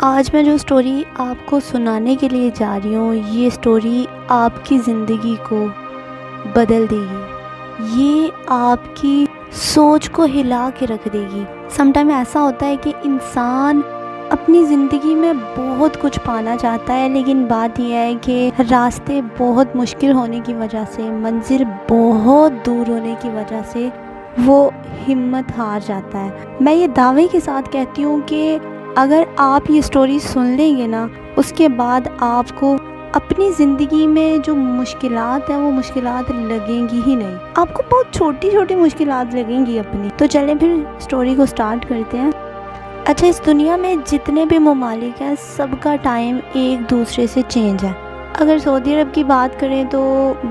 آج میں جو سٹوری آپ کو سنانے کے لیے جا رہی ہوں، یہ سٹوری آپ کی زندگی کو بدل دے گی، یہ آپ کی سوچ کو ہلا کے رکھ دے گی۔ سم ٹائم ایسا ہوتا ہے کہ انسان اپنی زندگی میں بہت کچھ پانا چاہتا ہے، لیکن بات یہ ہے کہ راستے بہت مشکل ہونے کی وجہ سے، منزل بہت دور ہونے کی وجہ سے وہ ہمت ہار جاتا ہے۔ میں یہ دعوے کے ساتھ کہتی ہوں کہ اگر آپ یہ سٹوری سن لیں گے نا، اس کے بعد آپ کو اپنی زندگی میں جو مشکلات ہیں وہ مشکلات لگیں گی ہی نہیں، آپ کو بہت چھوٹی چھوٹی مشکلات لگیں گی اپنی۔ تو چلیں پھر سٹوری کو سٹارٹ کرتے ہیں۔ اچھا، اس دنیا میں جتنے بھی ممالک ہیں سب کا ٹائم ایک دوسرے سے چینج ہے۔ اگر سعودی عرب کی بات کریں تو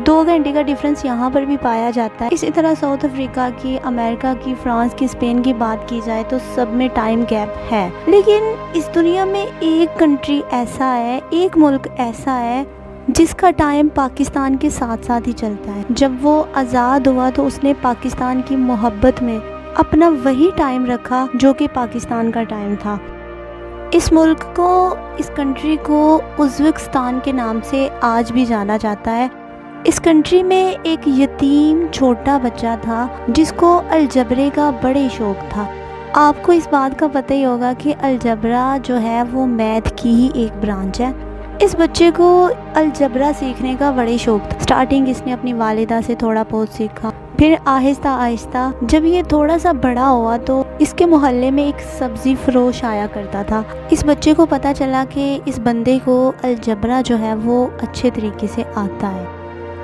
2 گھنٹے کا ڈیفرنس یہاں پر بھی پایا جاتا ہے۔ اسی طرح ساؤتھ افریقہ کی، امریکہ کی، فرانس کی، اسپین کی بات کی جائے تو سب میں ٹائم گیپ ہے۔ لیکن اس دنیا میں ایک کنٹری ایسا ہے، ایک ملک ایسا ہے جس کا ٹائم پاکستان کے ساتھ ساتھ ہی چلتا ہے۔ جب وہ آزاد ہوا تو اس نے پاکستان کی محبت میں اپنا وہی ٹائم رکھا جو کہ پاکستان کا ٹائم تھا۔ اس ملک کو، اس کنٹری کو ازبکستان کے نام سے آج بھی جانا جاتا ہے۔ اس کنٹری میں ایک یتیم چھوٹا بچہ تھا جس کو الجبرے کا بڑے شوق تھا۔ آپ کو اس بات کا پتہ ہی ہوگا کہ الجبرا جو ہے وہ میتھ کی ہی ایک برانچ ہے۔ اس بچے کو الجبرا سیکھنے کا بڑے شوق تھا۔ سٹارٹنگ اس نے اپنی والدہ سے تھوڑا بہت سیکھا، پھر آہستہ آہستہ جب یہ تھوڑا سا بڑا ہوا تو اس کے محلے میں ایک سبزی فروش آیا کرتا تھا۔ اس بچے کو پتہ چلا کہ اس بندے کو الجبرا جو ہے وہ اچھے طریقے سے آتا ہے۔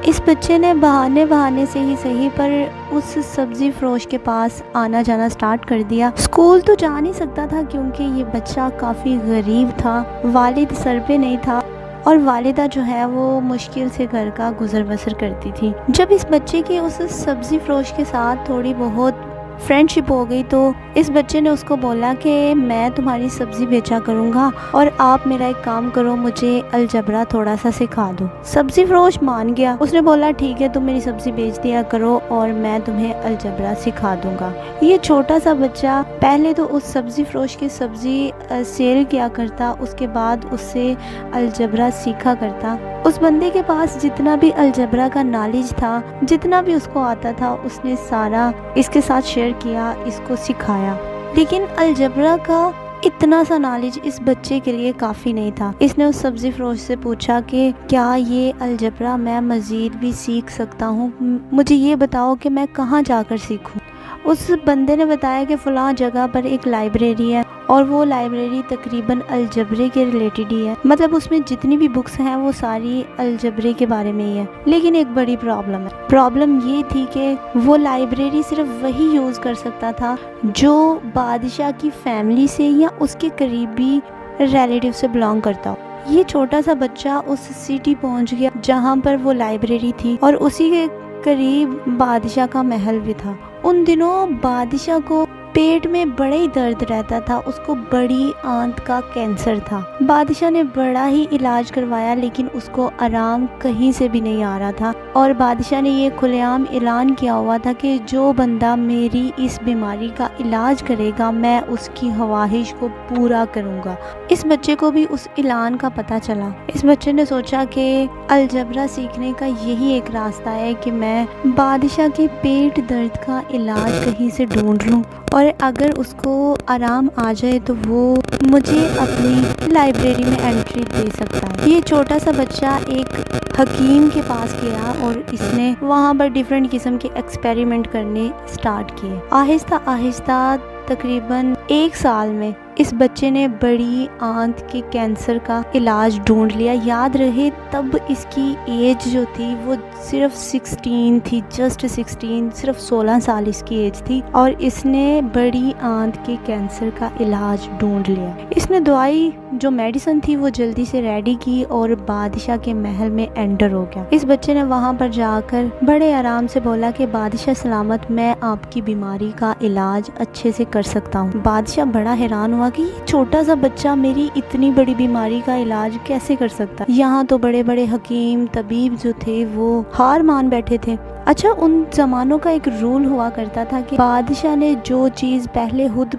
اس بچے نے بہانے سے ہی صحیح پر اس سبزی فروش کے پاس آنا جانا سٹارٹ کر دیا۔ اسکول تو جا نہیں سکتا تھا کیونکہ یہ بچہ کافی غریب تھا، والد سر پہ نہیں تھا اور والدہ جو ہے وہ مشکل سے گھر کا گزر بسر کرتی تھی۔ جب اس بچے کی اس سبزی فروش کے ساتھ تھوڑی بہت فرینڈ شپ ہو گئی تو اس بچے نے اس کو بولا کہ میں تمہاری سبزی بیچا کروں گا اور آپ میرا ایک کام کرو، مجھے الجبرا تھوڑا سا سکھا دو۔ سبزی فروش مان گیا، اس نے بولا ٹھیک ہے تم میری سبزی بیچ دیا کرو اور میں تمہیں الجبرا سکھا دوں گا۔ یہ چھوٹا سا بچہ پہلے تو اس سبزی فروش کی سبزی سیل کیا کرتا، اس کے بعد اس سے الجبرا سیکھا کرتا۔ اس بندے کے پاس جتنا بھی الجبرا کا نالج تھا، جتنا بھی اس کو آتا تھا، اس نے سارا اس کے ساتھ شیئر کیا، اس کو سکھایا۔ لیکن الجبرا کا اتنا سا نالج اس بچے کے لیے کافی نہیں تھا۔ اس نے اس سبزی فروش سے پوچھا کہ کیا یہ الجبرا میں مزید بھی سیکھ سکتا ہوں؟ مجھے یہ بتاؤ کہ میں کہاں جا کر سیکھوں۔ اس بندے نے بتایا کہ فلاں جگہ پر ایک لائبریری ہے اور وہ لائبریری تقریباً الجبرے کے ریلیٹڈ ہی ہے، مطلب اس میں جتنی بھی بکس ہیں وہ ساری الجبرے کے بارے میں ہی ہے۔ لیکن ایک بڑی پرابلم یہ تھی کہ وہ لائبریری صرف وہی یوز کر سکتا تھا جو بادشاہ کی فیملی سے یا اس کے قریبی ریلیٹیو سے بلانگ کرتا ہو۔ یہ چھوٹا سا بچہ اس سٹی پہنچ گیا جہاں پر وہ لائبریری تھی اور اسی کے قریب بادشاہ کا محل بھی تھا۔ ان دنوں بادشاہ کو پیٹ میں بڑا ہی درد رہتا تھا، اس کو بڑی آنت کا کینسر تھا۔ بادشاہ نے بڑا ہی علاج کروایا لیکن اس کو آرام کہیں سے بھی نہیں آ رہا تھا، اور بادشاہ نے یہ کھلے عام اعلان کیا ہوا تھا کہ جو بندہ میری اس بیماری کا علاج کرے گا میں اس کی خواہش کو پورا کروں گا۔ اس بچے کو بھی اس اعلان کا پتہ چلا۔ اس بچے نے سوچا کہ الجبرا سیکھنے کا یہی ایک راستہ ہے کہ میں بادشاہ کے پیٹ درد کا علاج کہیں سے ڈھونڈ لوں، اور اگر اس کو آرام آ جائے تو وہ مجھے اپنی لائبریری میں انٹری دے سکتا ہے۔ یہ چھوٹا سا بچہ ایک حکیم کے پاس گیا اور اس نے وہاں پر ڈیفرنٹ قسم کے ایکسپیریمنٹ کرنے سٹارٹ کیے۔ آہستہ آہستہ تقریباً 1 سال میں اس بچے نے بڑی آنت کے کینسر کا علاج ڈھونڈ لیا۔ یاد رہے تب اس کی ایج جو تھی وہ صرف 16 تھی، جسٹ 16، صرف 16 سال اس کی ایج تھی، اور اس نے بڑی آنت کے کینسر کا علاج ڈھونڈ لیا۔ اس نے دوائی جو میڈیسن تھی وہ جلدی سے ریڈی کی اور بادشاہ کے محل میں انٹر ہو گیا۔ اس بچے نے وہاں پر جا کر بڑے آرام سے بولا کہ بادشاہ سلامت، میں آپ کی بیماری کا علاج اچھے سے کر سکتا ہوں۔ بادشاہ بڑا حیران ہوا کہ یہ چھوٹا سا بچہ میری اتنی بڑی بیماری کا علاج کیسے کر سکتا ہے؟ یہاں تو بڑے بڑے حکیم طبیب جو تھے وہ ہار مان بیٹھے تھے۔ اچھا، ان زمانوں کا ایک رول ہوا کرتا تھا کہ بادشاہ نے جو چیز پہلے خود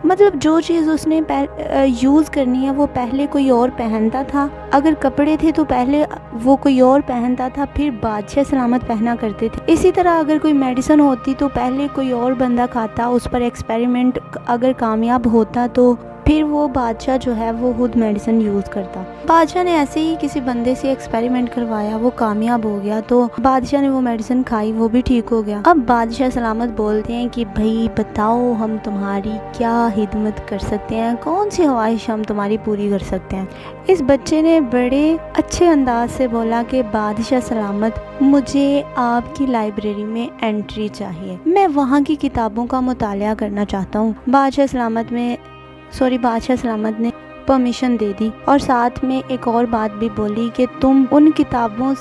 مطلب جو چیز اس نے یوز کرنی ہے وہ پہلے کوئی اور پہنتا تھا. اگر کپڑے تھے تو پہلے وہ کوئی اور پہنتا تھا، پھر بادشاہ سلامت پہنا کرتے تھے. اسی طرح اگر کوئی میڈیسن ہوتی تو پہلے کوئی اور بندہ کھاتا، اس پر ایکسپیریمنٹ اگر کامیاب ہوتا تو پھر وہ بادشاہ جو ہے وہ خود میڈیسن یوز کرتا. بادشاہ نے ایسے ہی کسی بندے سے ایکسپیریمنٹ کروایا، وہ کامیاب ہو گیا تو بادشاہ نے وہ میڈیسن کھائی، وہ بھی ٹھیک ہو گیا. اب بادشاہ سلامت بولتے ہیں کہ بھائی بتاؤ ہم تمہاری کیا خدمت کر سکتے ہیں، کون سی خواہش ہم تمہاری پوری کر سکتے ہیں. اس بچے نے بڑے اچھے انداز سے بولا کہ بادشاہ سلامت مجھے آپ کی لائبریری میں انٹری چاہیے، میں وہاں کی کتابوں کا مطالعہ کرنا چاہتا ہوں. بادشاہ سلامت نے پرمیشن دے دی، اور ساتھ میں ایک اور بات بھی بولی کہ تم ان کتابوں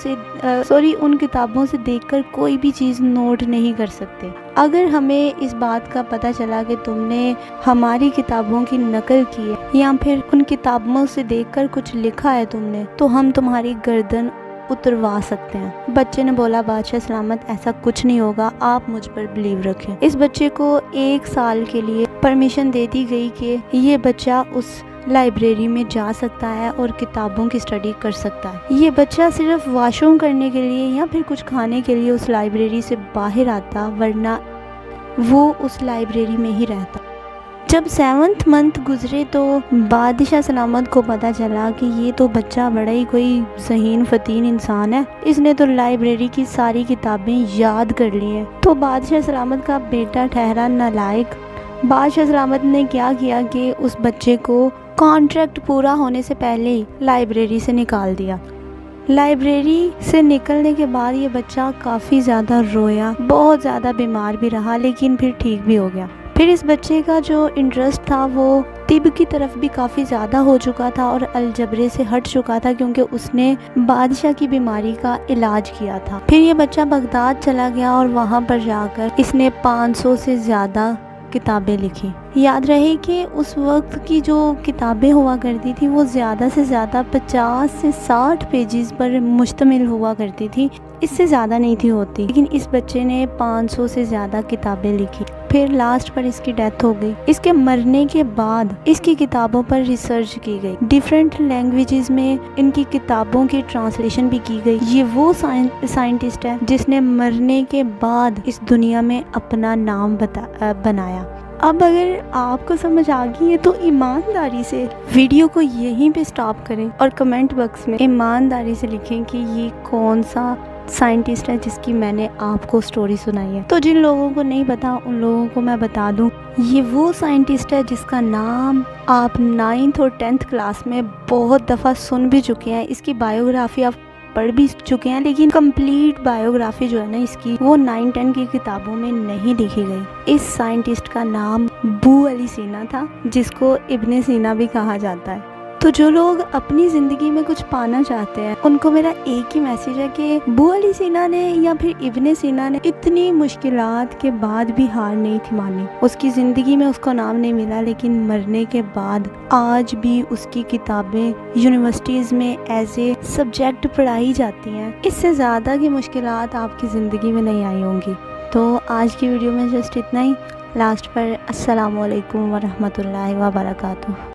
سے دیکھ کر کوئی بھی چیز نوٹ نہیں کر سکتے. اگر ہمیں اس بات کا پتہ چلا کہ تم نے ہماری کتابوں کی نقل کی ہے یا پھر ان کتابوں سے دیکھ کر کچھ لکھا ہے تم نے، تو ہم تمہاری گردن اتروا سکتے ہیں. بچے نے بولا بادشاہ سلامت ایسا کچھ نہیں ہوگا، آپ مجھ پر بلیو رکھیں. اس بچے کو 1 سال کے لیے پرمیشن دے دی گئی کہ یہ بچہ اس لائبریری میں جا سکتا ہے اور کتابوں کی اسٹڈی کر سکتا ہے. یہ بچہ صرف واش روم کرنے کے لیے یا پھر کچھ کھانے کے لیے اس لائبریری سے باہر آتا، ورنہ وہ اس لائبریری میں ہی رہتا. جب 7th منتھ گزرے تو بادشاہ سلامت کو پتہ چلا کہ یہ تو بچہ بڑا ہی کوئی ذہین فتین انسان ہے، اس نے تو لائبریری کی ساری کتابیں یاد کر لی ہیں. تو بادشاہ سلامت کا بیٹا ٹھہرا نالائق. بادشاہ سلامت نے کیا کیا کہ اس بچے کو کانٹریکٹ پورا ہونے سے پہلے ہی لائبریری سے نکال دیا. لائبریری سے نکلنے کے بعد یہ بچہ کافی زیادہ رویا، بہت زیادہ بیمار بھی رہا، لیکن پھر ٹھیک بھی ہو گیا. پھر اس بچے کا جو انٹرسٹ تھا وہ طب کی طرف بھی کافی زیادہ ہو چکا تھا اور الجبرے سے ہٹ چکا تھا، کیونکہ اس نے بادشاہ کی بیماری کا علاج کیا تھا. پھر یہ بچہ بغداد چلا گیا اور وہاں پر جا کر اس نے 500 سے زیادہ کتابیں لکھی. یاد رہے کہ اس وقت کی جو کتابیں ہوا کرتی تھی وہ زیادہ سے زیادہ 50 سے 60 پیجز پر مشتمل ہوا کرتی تھی، اس سے زیادہ نہیں تھی ہوتی. لیکن اس بچے نے 500 سے زیادہ کتابیں لکھی. پھر لاسٹ پر اس کی ڈیتھ ہو گئی. اس کے مرنے کے بعد اس کی کتابوں پر ریسرچ کی گئی، ڈیفرنٹ لینگویجز میں ان کی کتابوں کی ٹرانسلیشن بھی کی گئی. یہ وہ سائنٹسٹ ہے جس نے مرنے کے بعد اس دنیا میں اپنا نام بنایا. اب اگر آپ کو سمجھ آ گئی ہے تو ایمانداری سے ویڈیو کو یہیں پہ سٹاپ کریں اور کمنٹ باکس میں ایمانداری سے لکھیں کہ یہ کون سا سائنٹسٹ ہے جس کی میں نے آپ کو سٹوری سنائی ہے. تو جن لوگوں کو نہیں پتا ان لوگوں کو میں بتا دوں، یہ وہ سائنٹسٹ ہے جس کا نام آپ 9th اور 10th کلاس میں بہت دفعہ سن بھی چکے ہیں. اس کی بایوگرافی آپ پڑھ بھی چکے ہیں، لیکن کمپلیٹ بایوگرافی جو ہے نا اس کی وہ 9-10 کی کتابوں میں نہیں لکھی گئی. اس سائنٹسٹ کا نام بو علی سینا تھا، جس کو ابن سینا بھی کہا جاتا ہے. تو جو لوگ اپنی زندگی میں کچھ پانا چاہتے ہیں ان کو میرا ایک ہی میسیج ہے کہ بو علی سینا نے یا پھر ابن سینا نے اتنی مشکلات کے بعد بھی ہار نہیں تھی مانی. اس کی زندگی میں اس کو نام نہیں ملا، لیکن مرنے کے بعد آج بھی اس کی کتابیں یونیورسٹیز میں ایز اے سبجیکٹ پڑھائی جاتی ہیں. اس سے زیادہ کی مشکلات آپ کی زندگی میں نہیں آئی ہوں گی. تو آج کی ویڈیو میں جسٹ اتنا ہی. لاسٹ پر السلام علیکم ورحمۃ اللہ وبرکاتہ.